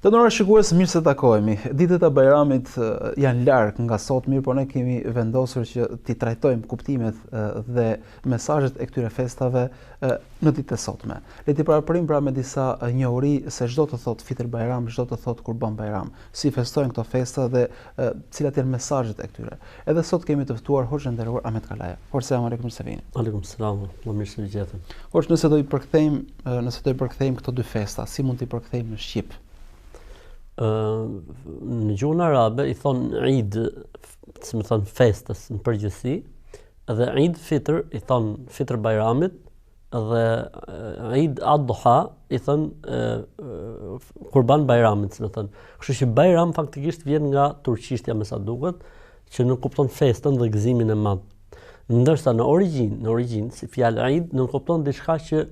Të nërë shikues, mirë se takohemi. Ditët e Bajramit janë larg nga sot, mirë, por ne kemi vendosur që t'i trajtojmë kuptimet dhe mesazhet e këtyre festave në ditët e sotme. Le t'i parapërim pra me disa njohuri se çdo të thot Fitr Bajram, çdo të thot Kurban Bajram, si festojnë këto festa dhe cilat janë mesazhet e këtyre. Edhe sot kemi të ftuar hoxhën e nderuar Ahmet Kalaja. Hoxh, selam aleikum se vini. Aleikum selam, më mirë se vjetën. Hoxh, nëse do i përkthejmë këto dy festa, si mund t'i përkthejmë në shqip? Në gjuhën arabe i thonë Eid, si më thonë festës në përgjithësi, dhe Eid Fitr i thonë Fitr Bajramit, dhe Eid Adha i thonë Kurban Bajramit, si më thonë. Kështu që Bajram faktikisht vjen nga turqishtja me sa duket, që nuk kupton festën dhe gëzimin e madh. Ndërsa në origjinë, si fjalë Eid nuk kupton diçka që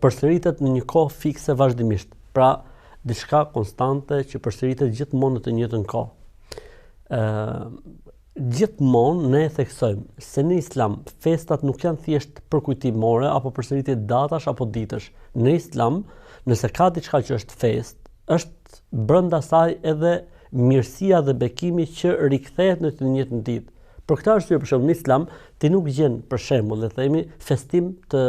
përsëritet në një kohë fikse vazhdimisht. Pra diçka konstante që përsëritet gjithmonë në të njëjtën kohë. Gjithmonë ne theksojmë se në Islam festat nuk janë thjesht përkujtimore apo përsëritje datash apo ditësh. Në Islam, nëse ka diçka që është fest, është brenda saj edhe mirësia dhe bekimi që rikthehet në të njëjtën ditë. Për këtë arsye, për shembull, në Islam ti nuk gjen, për shembull, le të themi, festim të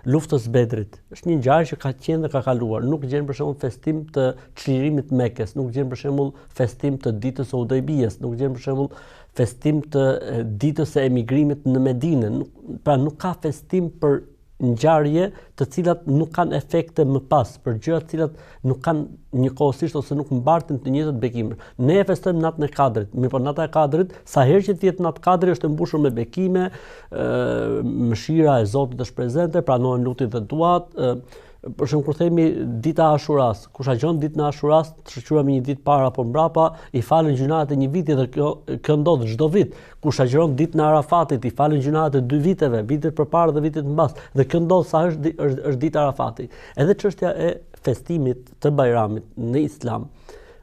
luftës Bedrit. Është një ngjarje që ka qenë dhe ka kaluar. Nuk gjen për shembull festim të çlirimit të Mekës, nuk gjen për shembull festim të ditës së Hudajbiyes, nuk gjen për shembull festim të ditës së emigrimit në Medinë. Pra nuk ka festim për ngjarje të cilat nuk kanë efekte më pas, për gjëra të cilat nuk kanë njëkohësisht ose nuk mbartin të njëjtat bekime. Ne e festojmë natën e Kadrit, mirëpo nata e Kadrit, sa herë që vjet natë Kadri është e mbushur me bekime, mëshira e Zotit është prezente, pranohen lutjet dhe duat. Për shembull, kur themi dita e Ashuras, kush agjon ditën e Ashuras, të shoqërohet me një ditë para apo mbrapa, i falen gjunat e një viti dhe kjo ndodh çdo vit. Kush agjon ditën e Arafatit, i falen gjunat e 2 viteve, vitet përpara dhe vitet mbas, dhe kjo ndodh sa është dita e Arafatit. Edhe çështja e festimit të Bajramit në Islam.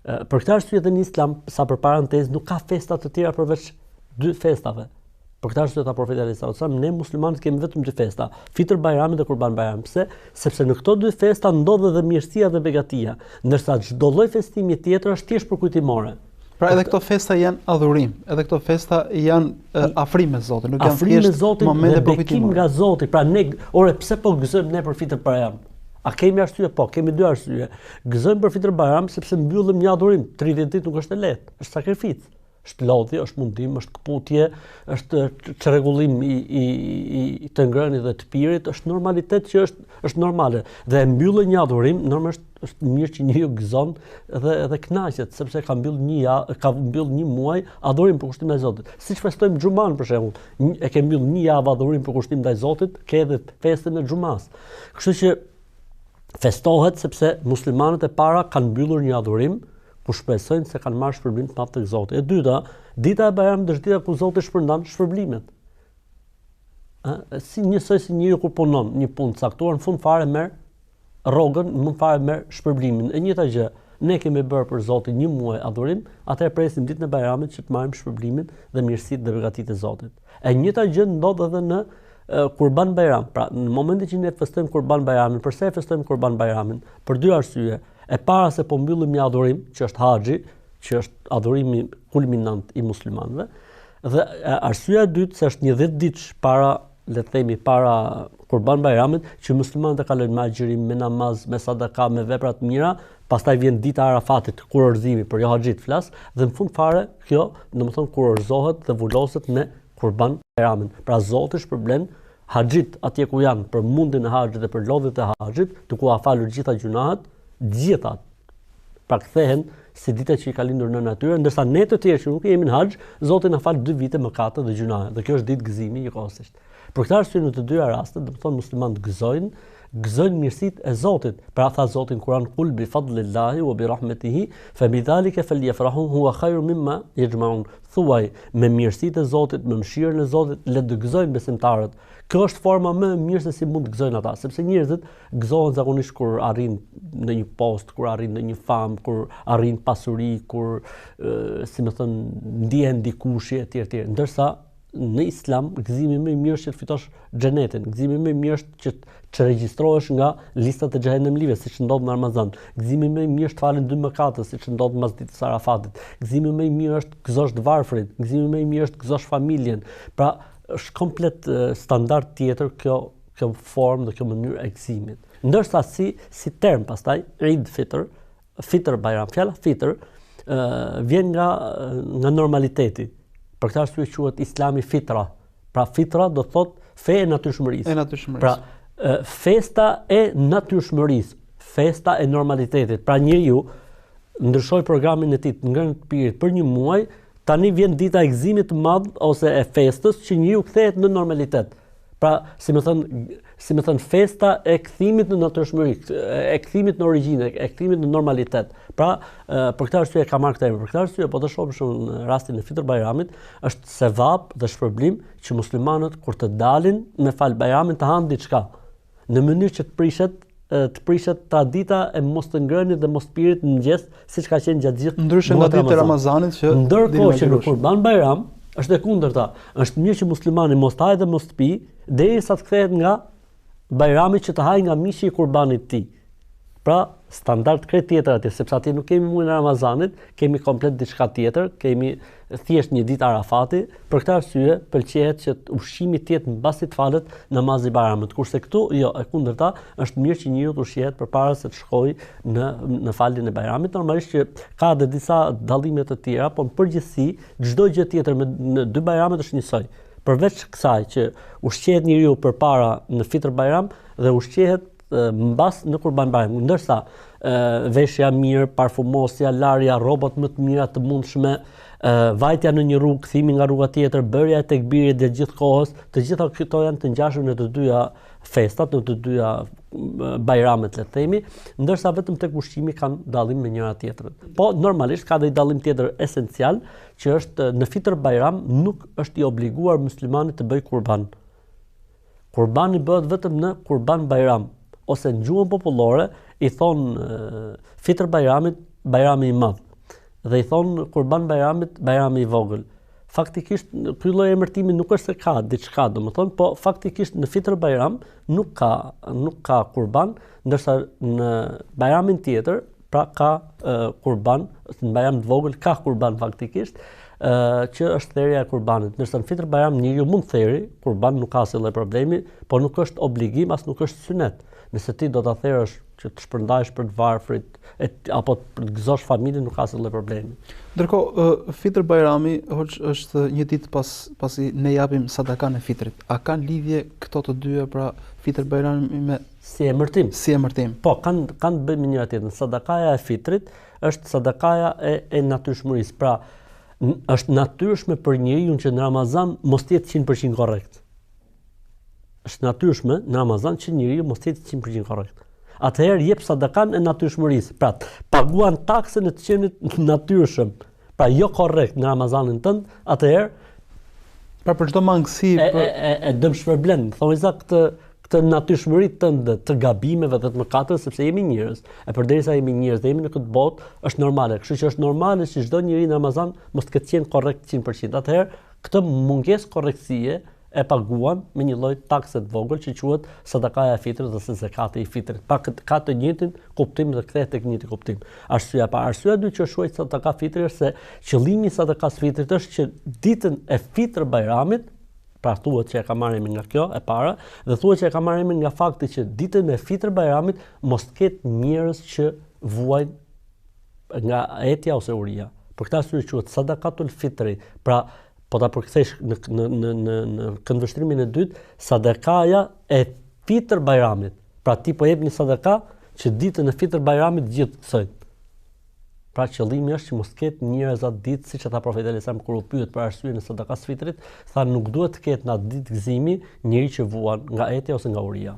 Për këtë arsye edhe në Islam, sa për parantezë, nuk ka festa të tjera përveç 2 festave. Për këtë arsye tha profeti alayhis salam, ne muslimanët kemi vetëm 2 festa, Fitr Bajramit dhe Kurban Bajramit. Pse? Sepse në këto 2 festa ndodh edhe mirësia dhe begatia, ndërsa çdo lloj festimi tjetër është thjesht përkujtimore. Pra edhe këto festa janë adhurim, edhe këto festa janë afrim me Zotin, nuk janë thjesht momente bekim nga Zoti. Pra ne, pse po gëzojmë ne për Fitr Bajram? A kemi arsye? Po, kemi 2 arsye. Gëzojmë për Fitr Bajram sepse mbyllim një adhurim. 30 ditë nuk është e lehtë, është sakrificë. Është lodhje, është mundim, është kputje, është çrregullim i të ngrënit dhe të pirit, është normalitet që është normale. Dhe e mbyllë një adhurim, normalisht është mirë që njeriu gëzon dhe kënaqet, sepse ka mbyll një muaj adhurim për kushtim ndaj Zotit. Siç festojmë Xhuman për shembull, e ke mbyll një javë adhurim për kushtim ndaj Zotit, ke edhe festën e Xhumas. Kështu që festohet sepse muslimanët e para kanë mbyllur një adhurim, ku shpresojnë se kanë marrë shpërblim të madh tek Zoti. E dyta, dita e Bajramit është dita ku Zoti shpërndan shpërblimet. Si njeriu kur punon një punë të caktuar, në fund fare merr rrogën, në fund fare merr shpërblimin. E njëjta gjë, ne kemi bërë për Zotin një muaj adhurim, atëherë presim ditën e Bajramit që të marrim shpërblimin dhe mirësitë dhe begatitë e Zotit. E njëjta gjë ndodh edhe në Kurban Bajram. Pra, në momentin që ne festojmë Kurban Bajramin, pse e festojmë Kurban Bajramin? Për 2 arsye. E para se po mbyllim një adhurim, që është haxhi, që është adhurimi kulminant i muslimanëve, dhe arsyeja e dytë se është një 10 ditë para, le të themi, para Kurban Bajramit, që muslimanët e kalojnë me agjërim, me namaz, me sadaka, me vepra të mira, pastaj vjen dita e Arafatit, kurorëzimi, për jo haxhit flas, dhe në fund fare kjo, domethënë kurorëzohet dhe vuloset me Kurban Bajramin. Pra Zoti shpërblen haxhit atje ku janë për mundin e haxhit dhe për lodhjet e haxhit, duke u falur gjitha gjunahet, gjithat pra kthehen si dita që i ka lindur në natyrë, ndërsa ne të tjerë që nuk jemi në haxh, Zoti na fal 2 vite mëkate dhe gjunahe. Dhe kjo është ditë gëzimi njëkohësisht. Për këtë arsye në të 2 rastet, do të thonë muslimanët gëzojnë mirësitë e Zotit. Pra tha Zoti në Kur'an, "Kul bi fadlillahi wa bi rahmetihi fa bidhalika falyafrahu huwa khayrun mimma yajma'un." Thuaj, me mirësitë e Zotit, me mëshirën e Zotit, le të gëzojnë besimtarët. Kjo është forma më e mirë se si mund të gëzojnë ata, sepse njerëzit gëzohen zakonisht kur arrin në një post, kur arrin në një famë, kur arrin pasuri, kur si më thon ndihen dikush etj. Ndërsa në Islam gëzimi më i mirë është që të fitosh xhenetin, gëzimi më i mirë është që të regjistrohesh nga listat e xhehenemlive, siç ndodh në Ramazan. Gëzimi më i mirë është të falen 2 mëkate, siç ndodh pas ditës së Arafatit. Gëzimi më i mirë është të gëzosh të varfrit, gëzimi më i mirë është të gëzosh familjen. Pra është komplet standard tjetër kjo formë dhe kjo mënyrë e gëzimit. Ndërsa si term pastaj Eid Fitr Bayram, fjala Fitr vjen nga normaliteti. Për këtë arsye quhet Islami fitra. Pra fitra do thot fe e natyrshmërisë. Pra festa e natyrshmërisë, festa e normalitetit. Pra njeriu ndryshoi programin e tij të ngrënë të pirit për 1 muaj, tani vjen dita e gëzimit të madh ose e festës që njeriu kthehet në normalitet. Pra, si më thën festa e kthimit në natyrshmëri, e kthimit në origjinë, e kthimit në normalitet. Pra, për këtë arsye ka marrë këtë emër. Për këtë arsye, po të shohim shumë në rastin e Fitr Bayramit, është sevap dhe shpërblim që muslimanët kur të dalin me fal Bayramin të hanë diçka, në mënyrë që të prishet tradita e mos të ngrënit dhe mos pirit në mëngjes, siç ka qenë gjatë gjithë ndryshe nga ditë e Ramazanit që ndërkohë që në Kurban Bayram është e kundërta. Është mirë që muslimani mos të hajë dhe mos të pi, derisa të kthehet nga Bajrami që të hajë nga mishi i kurbanit të tij. Pra, standard krejt tjetër atje, sepse atje nuk kemi muajin e Ramazanit, kemi komplet diçka tjetër, kemi thjesht një ditë Arafati. Për këtë arsye pëlqehet që ushqimi të jetë mbasi të falet namazi i Bayramit. Kurse këtu, jo, e kundërta, është mirë që njeriu të ushqehet përpara se të shkojë në faljen e Bayramit. Normalisht që ka edhe disa dallime të tjera, por në përgjithësi çdo gjë tjetër në 2 Bayramet është njësoj. Përveç kësaj që ushqehet njeriu përpara në Fitr Bayram dhe ushqehet mbas në Kurban Bayram, ndërsa veshja mirë, parfumosja, larja, rrobat më të mira të mundshme, vajtja në një rrugë, kthimi nga rruga tjetër, bërja e tekbirit dhe gjithë kohës, të gjitha këto janë të ngjashme në të dyja festat, në të dyja Bayramet, le të themi, ndërsa vetëm tek ushqimi kanë dallim me njëra tjetrën. Po normalisht ka dhe një dallim tjetër esencial, që është në Fitr Bayram nuk është i obliguar muslimani të bëjë kurban. Kurbani bëhet vetëm në Kurban Bayram, ose në gjuhën popullore i thon Fitr Bayramit Bayrami i Madh dhe i thon Kurban Bayramit Bayrami i Vogël. Faktikisht ky lloj emërtimi nuk është se ka diçka, domethënë, po faktikisht në Fitr Bayram nuk ka kurban, ndërsa në Bayramin tjetër pra ka kurban, në Bayram të vogël ka kurban faktikisht, që është therrja e kurbanit. Ndërsa në Fitr Bayram njeriu mund therrë kurban, nuk ka asnjë problemi, por nuk është obligim, as nuk është sunet. Nëse ti do ta therrësh që të shpërndahesh për të varfrit apo të gëzosh familjen, nuk ka asnjë problemi. Ndërkohë, Fitr Bayrami është një ditë pasi ne japim sadakan e fitrit. A kanë lidhje këto të dyja, pra Fitr Bayrami me si emërtim? Si emërtim. Po, kanë të bëjnë me njëra tjetrën. Sadakaja e fitrit është sadakaja e natyrshmërisë. Pra, është natyrshme për njeriu që në Ramazan mos të jetë 100% korrekt. Është natyrshme në Ramazan që njeriu mos të jetë 100% korrekt. Atëherë jep sadakan e natyrshmërisë. Pra, paguan taksën e të qenit natyrshëm. Pra, jo korrekt në Ramazanin tënd, atëherë pra për çdo mangësi e dëmshpërblen. Thonë këtë natyrshmëri tënde të gabimeve dhe të mëkateve, sepse jemi njerëz. E përderisa jemi njerëz dhe jemi në këtë botë, është normale. Kështu që është normale që çdo njeri në Ramazan mos të ketë qenë korrekt 100%. Atëherë, këtë mungesë korrektësie e paguan me një lloj takse të vogël që quhet sadakaja e fitrit ose zakati i fitrit. Pa ka të njëjtin kuptim dhe kthehet tek njëjti kuptim. Arsyeja pa arsyeja dy që quhet sadaka fitri është se qëllimi i sadakas fitrit është që ditën e Fitr Bayramit, pra thuhet që e ka marrë emrin nga kjo e para, dhe thuhet që e ka marrë emrin nga fakti që ditën e Fitr Bayramit mos ketë njerëz që vuajnë nga etja ose uria. Për këtë arsye quhet sadakatul fitri. Pra po ta përkthesh në këndvështrimin e dytë, sadakaja e Fitr Bayramit. Pra ti po jep një sadaka që ditën e Fitr Bayramit gjithë kësojnë. Pra qëllimi është që mos ketë njerëz atë ditë, siç e tha profeti sallallahu alajhi wasallam kur u pyet për arsyeën e sadakas fitrit, tha nuk duhet të ketë në atë ditë gëzimi njëri që vuan nga etja ose nga uria.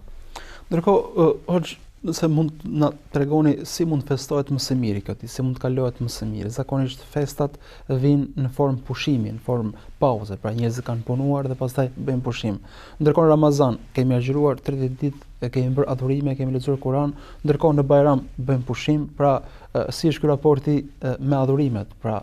Ndërkohë, nëse mund na tregoni si mund festohet më së miri këtë, si mund kalohet më së miri. Zakonisht festat vijnë në formë pushimi, në formë pauze, pra njerëzit kanë punuar dhe pastaj bëjnë pushim. Ndërkohë në Ramazan kemi agjëruar 30 ditë, kemi bërë adhurime, kemi lexuar Kur'an, ndërkohë në Bayram bëjmë pushim, pra si është ky raporti me adhurimet, pra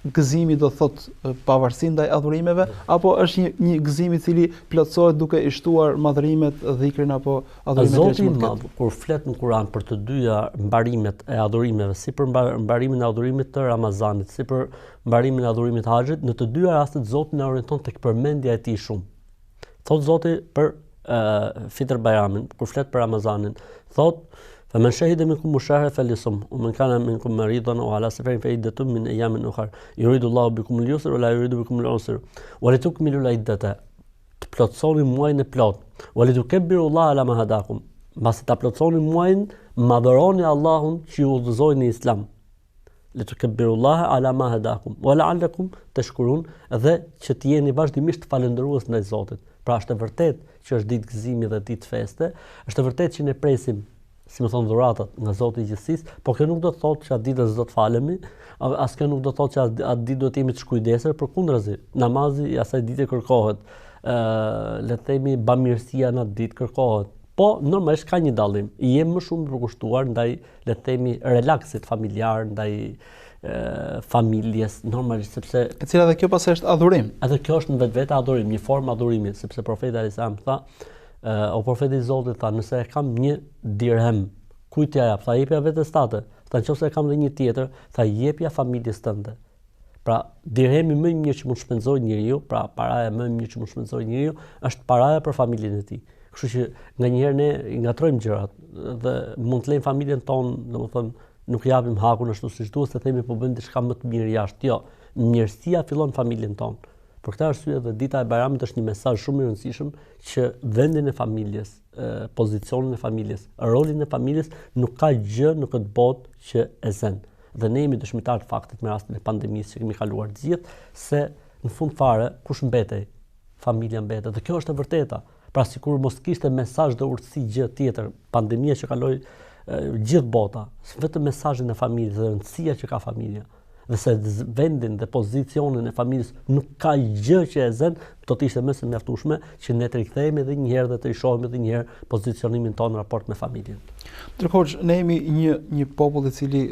gëzimi do thot pavarësi ndaj adhurimeve, apo është një gëzim I cili plotësohet duke I shtuar madhërimet, dhikrin apo adhurimet Zoti I Madh kur flet në Kur'an për të dyja mbarimet e adhurimeve, si për mbarimin e adhurimit të Ramazanit, si për mbarimin e adhurimit të Haxhit, në të dyja rastet Zoti na orienton tek përmendja e Tij shumë. Thot Zoti për Fitr Bayramin, kur flet për Ramazanin, thot فمن شهد منكم الشهر فليصم ومن كان منكم مريضا أو على سفر فعدة من أيام أخرى يريد الله بكم اليسر ولا يريد بكم العسر ولتكملوا العدة të plotësoni muajin e plot ولتكبروا الله على ما هداكم mbasi ta plotësoni muajin madhëroni Allahun që ju udhëzoi në Islam لتكبروا الله على ما هداكم ولعلكم تشكرون dhe që të jeni vazhdimisht falendërues ndaj Zotit. Pra është e vërtetë që është ditë gëzimi dhe ditë feste, është e vërtetë që ne presim si më thonë dhuratat nga Zoti I gjithësisë, po kjo nuk do të thotë që atë ditë s'do të falemi, as kjo nuk do të thotë që atë ditë do të jemi të shkujdesur, përkundrazi, namazi I asaj dite kërkohet, le të themi bamirësia në atë ditë kërkohet. Po normalisht ka një dallim. I jem më shumë përkushtuar ndaj le të themi relaksit familjar, ndaj familjes normalisht sepse e cila edhe kjo pas është adhurim. Edhe kjo është në vetvete adhurim, një formë adhurimi, sepse profeti alayhis salam tha o profeti I Zotit tha, nëse e kam 1 dirhem, kujt t'ja jap? Tha jepja vetes tate. Tha nëse e kam dhe një tjetër, tha jepja familjes tënde. Pra dirhemi më I mirë që mund shpenzoj njeriu, pra paraja më e mirë që mund shpenzoj njeriu, është paraja për familjen e tij. Kështu që nganjëherë ne I ngatrojmë gjërat dhe mund të lejmë familjen tonë, domethënë nuk japim hakun ashtu siç duhet, se themi po bëjmë diçka më të mirë jashtë. Jo, mirësia fillon familjen tonë. Për këtë arsye dhe dita e Bayramit është një mesazh shumë I rëndësishëm që vendin e familjes, pozicionin e familjes, rolin e familjes nuk ka gjë në këtë botë që e zen. Dhe ne jemi dëshmitar të faktit me rastin e pandemisë që kemi kaluar të gjithë se në fund fare kush mbetej? Familja mbetet. Dhe kjo është e vërteta. Pra sikur mos kishte mesazh dhe urtësi gjë tjetër, pandemia që kaloi gjithë bota, vetëm mesazhin e familjes dhe rëndësia që ka familja. Dhe se vendin dhe pozicionin e familjes nuk ka gjë që e zen, do të ishte më se mjaftueshme që ne të rikthehemi edhe një herë dhe të rishohemi edhe një herë pozicionimin tonë në raport me familjen. Ndërkohë ne jemi një popull I cili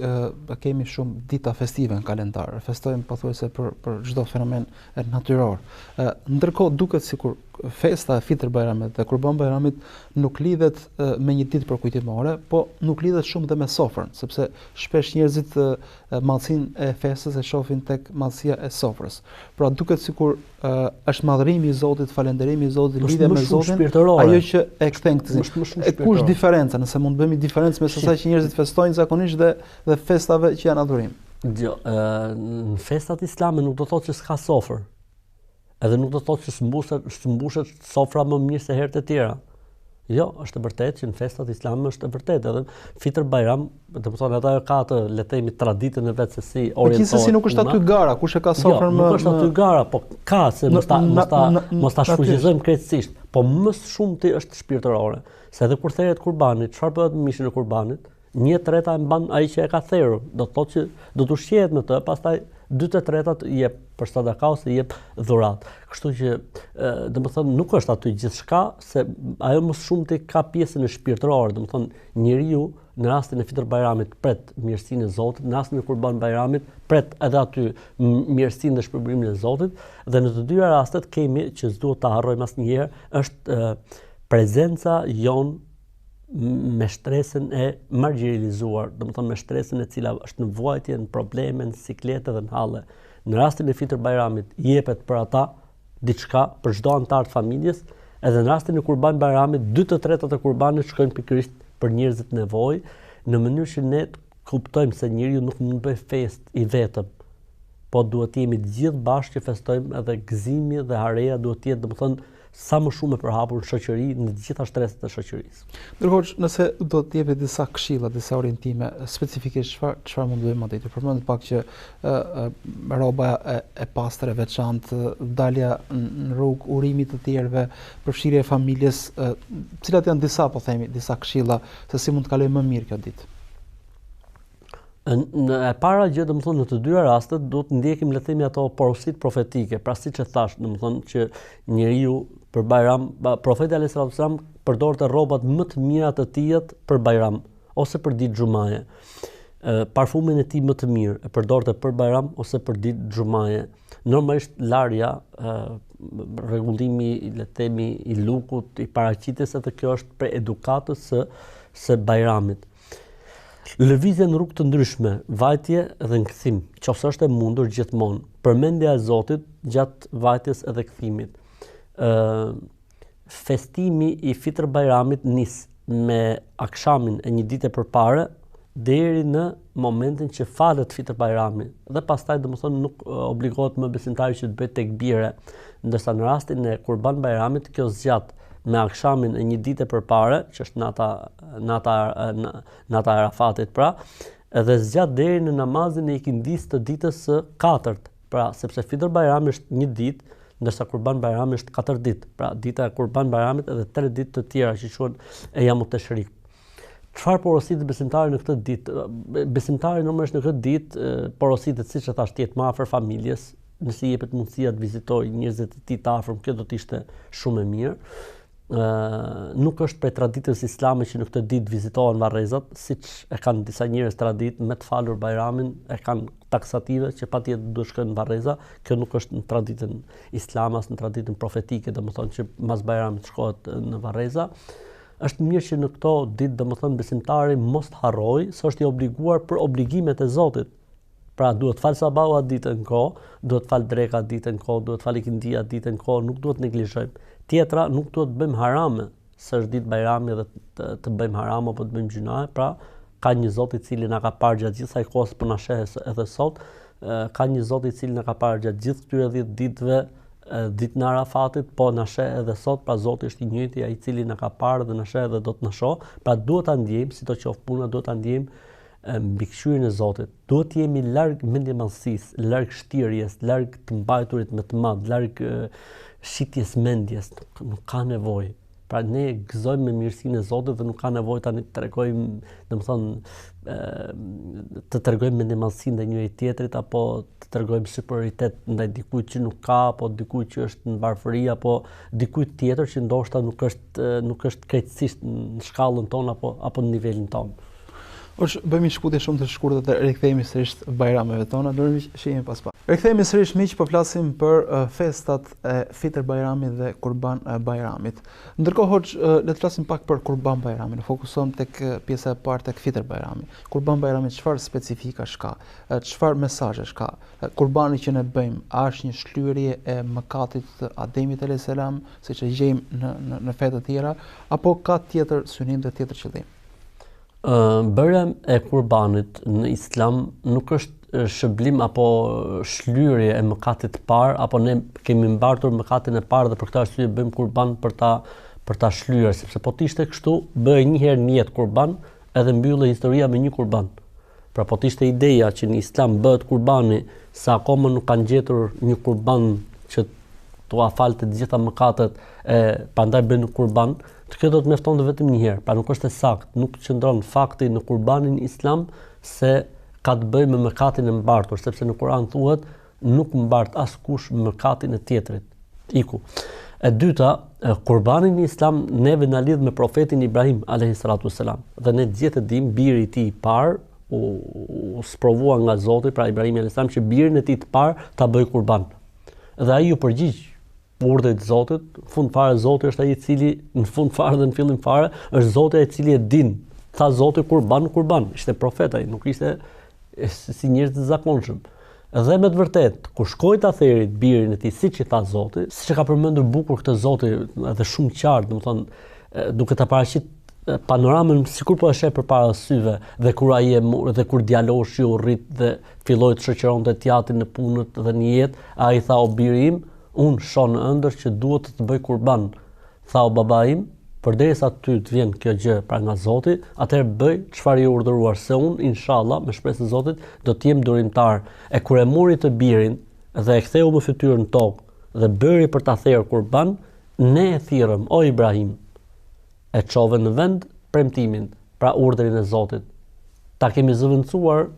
kemi shumë dita festive në kalendar. Festojmë pothuajse për çdo fenomen natyror. Ndërkohë duket sikur festa e Fitr Bayramit dhe Kurban Bayramit nuk lidhet me një ditë përkujtimore, po nuk lidhet shumë dhe me sofrën, sepse shpesh njerëzit madhsinë e festës e shohin tek madhësia e sofrës. Pra duket sikur është madhërimi I Zotit, falënderimi I Zotit, lidhja me Zotin, ajo që e kthen këtë. E kush diferenca, nëse mund të bëjmë diferencë mes asaj që njerëzit festojnë zakonisht dhe festave që janë adhurim? Jo, në festat islame nuk do thotë që s'ka sofër. Edhe nuk do thotë që s'mbushet sofra më mirë se herët e tjera. Jo, është e vërtetë që në festat islame është e vërtetë, edhe Fitr Bayram, domethënë ata ka atë le të themi traditën e vet se si orientohet. Gjithsesi nuk është aty gara, kush e ka sofrën më. Nuk është aty gara, po ka se mos ta shfuqizojmë krejtësisht, po më shumë është shpirtërore. Se edhe kur theret kurbani, çfarë bëhet me mishin e kurbanit? 1/3 e mban ai që e ka therrur. Do të thotë që do të ushqehet me të, pastaj 2/3 I jep për sadaka ose I jep dhuratë. Kështu që domethënë nuk është aty gjithçka, se ajo më shumë te ka pjesën e shpirtërore, domethënë njeriu në rastin e Fitr Bayramit pret mirësinë e Zotit, në rastin e Kurban Bayramit pret edhe aty mirësinë dhe shpërblimin e Zotit, dhe në të dyja rastet kemi që s'duhet ta harrojmë asnjëherë është prezenca jon me shtresën e marginalizuar, domethënë me shtresën e cila është në vuajtje, në probleme, në sikletë dhe në halle. Në rastin e Fitr Bayramit jepet për ata diçka për çdo antar të familjes, edhe në rastin e Kurban Bayramit 2/3 e kurbanit shkojnë pikërisht për njerëzit nevojë, në mënyrë që ne kuptojmë se njeriu nuk mund të bëjë festë I vetëm, po duhet të jemi të gjithë bashkë që festojmë, edhe gëzimi dhe hareja duhet të jetë domethënë sa më shumë e përhapur në shoqëri, në të gjitha shtresat e shoqërisë. Ndërkohë, nëse do të jepet disa këshilla, disa orientime specifikisht çfarë mund të bëjmë atë? Përmend pak që rroba e pastër e veçantë, dalja në rrugë, urimi të tjerëve, përfshirja e familjes, cilat janë disa, po themi, disa këshilla se si mund të kalojmë më mirë kjo ditë. Në e para gjë, domethënë në të dyja rastet do të ndjekim le të themi ato porositë profetike, pra siç e thash, domethënë që njeriu për Bayram, profeti alayhis salam përdorte rrobat më të mira të tij për Bayram ose për ditë xumaje. parfumin e tij më të mirë e përdorte për Bajram ose për ditë xhumaje. Normalisht larja, rregullimi, le të themi, i lukut, i paraqites atë kjo është për edukatës së Bajramit. Lëvizje në rrugë të ndryshme, vajtje dhe nkthim, qoftë është e mundur gjithmonë, përmendja e Zotit gjatë vajtjes edhe kthimit. Festimi i Fitr Bajramit nis me akshamin e një dite përpara deri në momentin që falet Fitr Bajrami dhe pastaj domethënë nuk obligohet më besimtari që të bëjë tekbire, ndërsa në rastin e Kurban Bajramit kjo zgjat me akshamin e një dite përpara, që është nata e Arafatit pra, edhe zgjat deri në namazin e ikindis të ditës së katërt. Pra, sepse Fitr Bajrami është një ditë, ndërsa Kurban Bajrami është 4 ditë. Pra, dita e Kurban Bajramit edhe 3 ditë të tjera që quhen Eyamut Tashrik. Çfarë porositet besimtari në këtë ditë? Besimtari normalisht në këtë ditë porositet, siç e thash, të jetë më afër familjes, nëse i jepet mundësia të vizitojë njerëzit e tij të afërm, kjo do të ishte shumë e mirë. Nuk është prej traditës islame që në këtë ditë vizitohen varrezat, siç e kanë disa njerëz traditë me të falur Bajramin, e kanë taksative që patjetër duhet shkojnë në varreza. Kjo nuk është në traditën islame, as në traditën profetike, domethënë që mas Bajramit shkohet në varreza. Është mirë që në këto ditë domethënë besimtari mos të harrojë se është i obliguar për obligimet e Zotit. Pra duhet fal sabahu atë ditë në kohë, duhet fal dreka atë ditë në kohë, duhet fal ikindia atë ditë në kohë, nuk duhet neglizhojmë. Tjetra, nuk duhet bëjmë harame, se është ditë Bajrami dhe të bëjmë harame apo të bëjmë gjunaje, pra ka një Zot i cili na ka parë gjatë gjithë asaj kohës po na sheh edhe sot, ka një Zot i cili na ka parë gjatë gjithë këtyre 10 ditëve, ditën e Arafatit, po na sheh edhe sot, pra Zoti është i njëjti, ai i cili na ka parë dhe na sheh dhe do të na shoh, pra duhet ta ndjejmë, sidoqoftë puna, duhet ta ndjejmë mbikëqyrjen e Zotit. Duhet të jemi larg mendjemallësisë, larg shtirjes, larg të mbajturit me të madh, larg shitjes mendjes, nuk ka nevojë. Pra ne gëzojmë me mirësinë e Zotit dhe nuk ka nevojë tani të tregojmë, domethënë të tregojmë mendjemallësi ndaj njëri tjetrit apo të tregojmë superioritet ndaj dikujt që nuk ka, apo dikujt që është në varfëri, apo dikujt tjetër që ndoshta nuk është krejtësisht në shkallën tonë apo në nivelin tonë. Bëjmë një shkputje shumë të shkurtër dhe rikthehemi sërish të Bajrameve tona, ndërmjet shihemi pas pak. Rikthehemi sërish miq, po flasim për festat e Fitr Bajramit dhe Kurban Bajramit. Ndërkohë hoxh, le të flasim pak për Kurban Bajramin. Ne fokusohem tek pjesa e parë, tek Fitr Bajrami. Kurban Bajrami çfarë specifikash ka? Çfarë mesazhesh ka? Kurbani që ne bëjmë, a është një shlyerje e mëkatit të Ademit alayhis salam, siç e gjejmë në fe të tjera, apo ka tjetër synim dhe tjetër qëllim? Bërja e kurbanit në Islam nuk është shërblim apo shlyerje e mëkatit të parë, apo ne kemi mbartur mëkatin e parë dhe për këtë arsye bëjmë kurban për ta shlyer, sepse po të ishte kështu, bëhej një herë në jetë kurban, edhe mbyllej historia me një kurban. Pra po të ishte ideja që në Islam bëhet kurbani, se akoma nuk kanë gjetur një kurban që t'u falte të gjitha mëkatet, prandaj bëjnë kurban. Kjo do të mjaftonte vetëm një herë, pra nuk është e saktë, nuk qëndron fakti në kurbanin islam se ka të bëjë me mëkatin e mbartur, sepse në Kur'an thuhet nuk mbart askush mëkatin e tjetrit. Iku. E dyta, kurbanin në islam neve na lidh me profetin Ibrahim alayhis salatu wassalam. Dhe ne gjithë e dimë biri i tij i parë u sprovua nga Zoti, pra Ibrahim alayhis salam, që birin e tij të parë ta bëj kurban. Dhe ai u përgjigj urdhrit të Zotit. Në fund fare Zoti është ai i cili në fund fare dhe në fillim fare është Zoti ai i cili e din. Tha Zoti kurban, ishte profet ai, nuk ishte si njerëz të zakonshëm. Dhe me të vërtet, kur shkoi ta therit birin e tij, siç i tha Zoti, siç e ka përmendur bukur këtë Zoti edhe shumë qartë, domethënë duke ta paraqit panoramën sikur po e sheh përpara syve, dhe kur ai dhe kur djaloshi u rrit dhe filloi të shoqëronte tjatin në punët dhe në jetë, ai tha o biri im, unë shoh në ëndër që duhet të bëj kurban. Tha o baba im, përderisa ty të vjen kjo gjë pra nga Zoti, atëherë bëj çfarë i urdhëruar, se unë inshallah me shpresën e Zotit do të jem durimtar. E kur e mori të birin dhe e ktheu me fytyrën në tokë dhe bëri për ta thërë kurban, ne e thirrëm o Ibrahim, e çove në vend premtimin, pra urdhrin e Zotit. Ta kemi zëvendësuar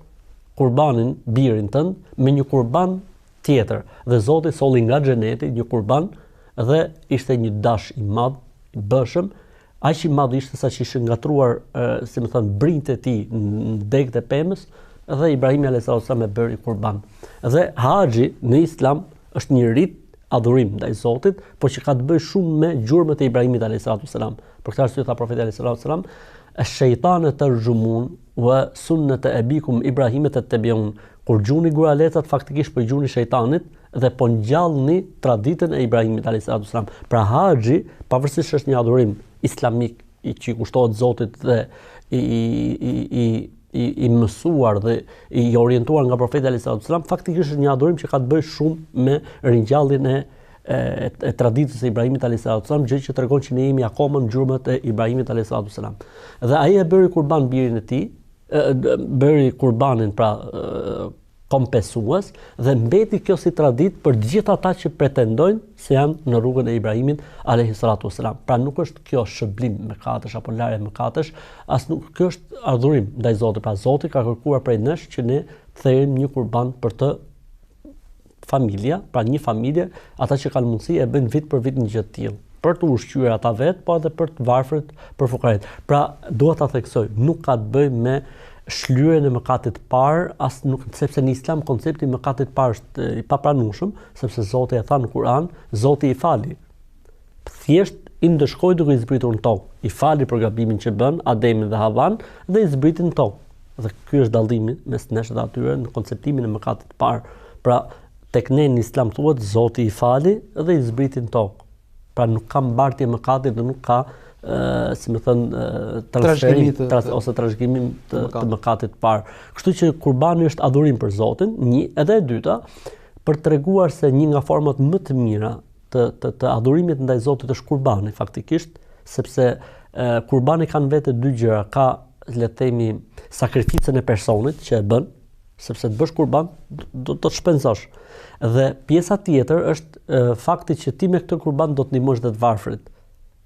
kurbanin, birin tënd, me një kurban tjetër, dhe Zoti solli nga xheneti një kurban dhe ishte një dash i madh, i bëshëm, aq i madh ishte sa që ishte ngatruar, si më thon, brinjtë e tij në degët e pemës, dhe Ibrahimi alayhis salam e bëri kurban. Dhe haxhi në Islam është një rit adhurim ndaj Zotit, por që ka të bëjë shumë me gjurmët e Ibrahimit alayhis salam. Për këtë arsye tha profeti alayhis salam, "Ash-shaytanu tarjumun wa sunnata abikum Ibrahim tattabi'un." Kur gjuni guralecat faktikisht po gjuni shejtanit dhe po ngjallni traditën e Ibrahimit alayhis salam. Pra haxhi, pavarësisht është një adhurim islamik që kushtohet Zotit dhe i mësuar dhe i orientuar nga profeti alayhis salam, faktikisht është një adhurim që ka të bëjë shumë me ringjalljen e traditës së Ibrahimit alayhis salam, gjë që tregon që ne jemi akoma në gjurmët e Ibrahimit alayhis salam. Dhe ai e bëri kurban birin e tij, bëri kurbanin pra kompensues dhe mbeti kjo si traditë për gjithë ata që pretendojnë se janë në rrugën e Ibrahimit alayhis salam. Pra nuk është kjo shërblim mëkatesh apo larje mëkatesh, kjo është adhurim ndaj Zotit. Pra Zoti ka kërkuar prej nesh që ne thejmë një kurban për të familja, pra një familje, ata që kanë mundësi e bëjnë vit për vit një gjë të tillë, për të ushqyer ata vetë, po edhe për të varfrit, për fukarit. Pra dua ta theksoj, nuk ka të bëjë me shlyerjen e mëkatit parë, sepse në Islam koncepti i mëkatit parë është i papranueshëm, sepse Zoti e tha në Kur'an, Zoti i fali. Thjesht i ndëshkoi duke i zbritur në tokë, i fali për gabimin që bën Ademin dhe Havan dhe i zbriti në tokë. Dhe ky është dallimi mes nesh dhe atyre në konceptimin e mëkatit parë. Pra tek ne në Islam thuhet Zoti i fali dhe i zbriti në tokë. Pra nuk ka mbartje mëkatit dhe nuk ka si më thën transferim ose trashëgimim të mëkatit parë. Kështu që kurbani është adhurim për Zotin, një, edhe e dyta, për treguar se një nga format më të mira të adhurimit ndaj Zotit është kurbani faktikisht, sepse kurbani kanë vetë dy gjëra, ka le të themi sakrificën e personit që e bën, sepse të bësh kurban do të shpenzosh. Dhe pjesa tjetër është fakti që ti me këtë kurban do të ndihmosh dhe të varfrit.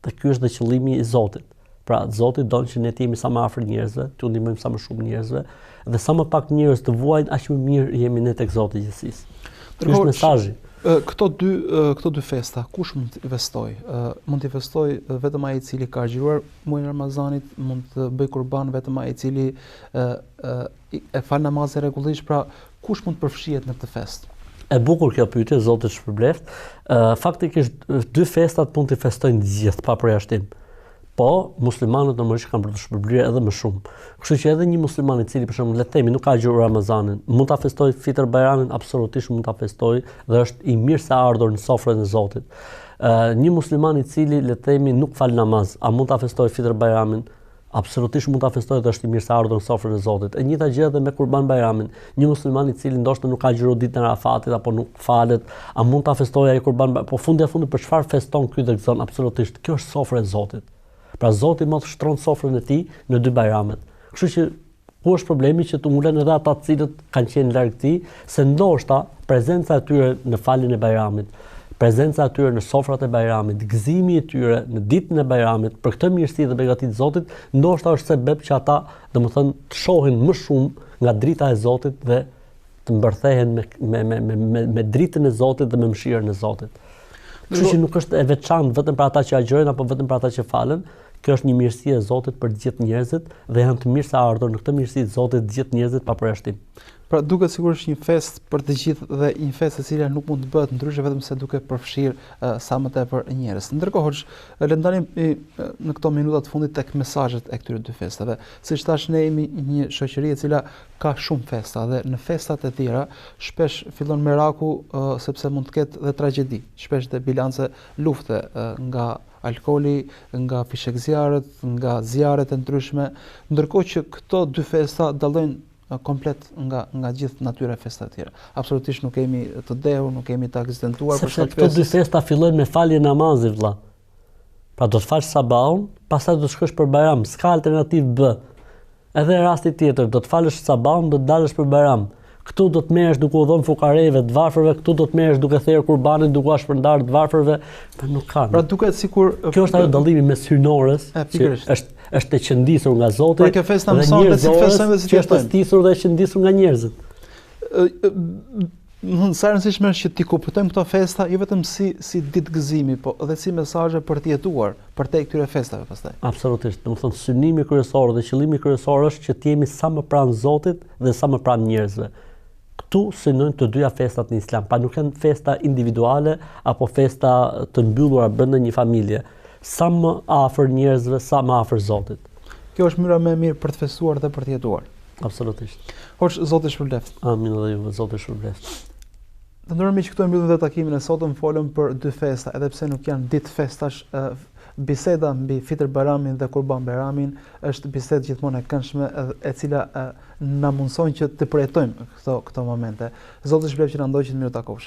Dhe ky është dhe qëllimi i Zotit. Pra Zoti don që ne të jemi sa më afër njerëzve, t'u ndihmojmë sa më shumë njerëzve dhe sa më pak njerëz të vuajnë, aq më mirë jemi ne tek Zoti i gjithësisë. Ky është mesazhi. Këto dy festa, kush mund të investoj? Mund të investoj vetëm ai i cili ka agjëruar muajin e Ramazanit, mund të bëj kurban vetëm ai i cili e fal namazin rregullisht, pra kush mund të përfshihet në këtë festë? E bukur kjo pyetje, Zoti shpërbleft. Faktikisht dy festat mund të festojnë të gjithë pa përjashtim. Po, muslimanët normalisht kanë për të shpërblyer edhe më shumë. Kështu që edhe një musliman i cili për shembull le të themi nuk ka agjëruar Ramazanin, mund ta festojë Fitr Bayramin, absolutisht mund ta festojë dhe është i mirë se ardhur në sofrën e Zotit. Një musliman i cili le të themi nuk fal namaz, a mund ta festojë Fitr Bayramin? Absolutisht mund ta festojë dhe është i mirë se ardhur në sofrën e Zotit. E njëjta gjë edhe me Kurban Bayramin. Një musliman i cili ndoshta nuk ka agjëruar ditën e Arafatit apo nuk falet, a mund ta festojë ai Kurban? Po fundi për çfarë feston ky dhe gëzon? Absolutisht. Kjo është sofra e Zotit. Pra Zoti mos shtron sofrën e tij në dy bajramet. Kështu që ku është problemi që të ulen edhe ata të cilët kanë qenë larg tij, se ndoshta prezenca e tyre në faljen e bajramit, prezenca e tyre në sofrat e bajramit, gëzimi i tyre në ditën e bajramit për këtë mirësi dhe begati të Zotit, ndoshta është sebeb që ata, domethënë, të shohin më shumë nga drita e Zotit dhe të mbërthehen me dritën e Zotit dhe me mëshirën e Zotit. Kështu që nuk është e veçantë vetëm për ata që agjërojnë apo vetëm për ata që falen. Kjo është një mirësi e Zotit për të gjithë njerëzit dhe janë të mirë se ardhur në këtë mirësi të Zotit të gjithë njerëzit pa përjashtim. Pra duket sigurisht një festë për të gjithë dhe një festë e cila nuk mund të bëhet ndryshe vetëm se duke përfshirë sa më tepër njerëz. Ndërkohë, le të ndalim në këto minuta të fundit tek mesazhet e këtyre dy festave. Siç thash, ne jemi një shoqëri e cila ka shumë festa dhe në festat e tjera shpesh fillon meraku sepse mund të ketë dhe tragjedi, shpesh dhe bilance lufte nga alkooli, nga fishekzjarët, nga zjarret e ndryshme, ndërkohë që këto dy festa dallojnë komplet nga gjithë natyra e festave të tjera. Absolutisht nuk kemi të dehur, nuk kemi të ekzistentuar për shkak të këto dy festa fillojnë me falje namazit, vëlla. Pra do të falësh sabahun, pastaj do të shkosh për Bayram, s'ka alternativë B. Edhe rasti tjetër, do të falësh sabahun, do të dalësh për Bayram. Këtu do të merresh duke u dhënë fukareve, të varfërve, këtu do të merresh duke thërë kurbanin, duke u shpërndar të varfërve, nuk ka. Pra duket sikur kjo është ajo dallimi mes hyjnorës, që është e qëndisur nga Zoti. Pra kjo festë na mëson se si festojmë dhe si është e qëndisur dhe e qëndisur nga njerëzit. Sa e rëndësishme është që ti kuptojmë këto festa jo vetëm si ditë gëzimi, po edhe si mesazhe për të jetuar përtej këtyre festave pastaj. Absolutisht. Domethënë synimi kryesor dhe qëllimi kryesor është që të jemi sa më pranë Zotit dhe sa më pranë njerëzve. Këtu synojnë të dyja festat në Islam, pa nuk janë festa individuale apo festa të mbyllura brenda një familje. Sa më afër njerëzve, sa më afër Zotit. Kjo është mënyra më e mirë për të festuar dhe për të jetuar. Absolutisht. Hoç Zoti shpërbleft. Amin dhe ju, Zoti shpërbleft. Të nderuar miq, këtu e mbyllim dhe takimin e sotëm, folëm për dy festa, edhe pse nuk janë ditë festash. Biseda mbi Fitr Bayramin dhe Kurban Bayramin është bisedë gjithmonë e këndshme e cila na mundson që të përjetojmë këto momente. Zoti shpëlbeft që na ndoqët mirë takofshim.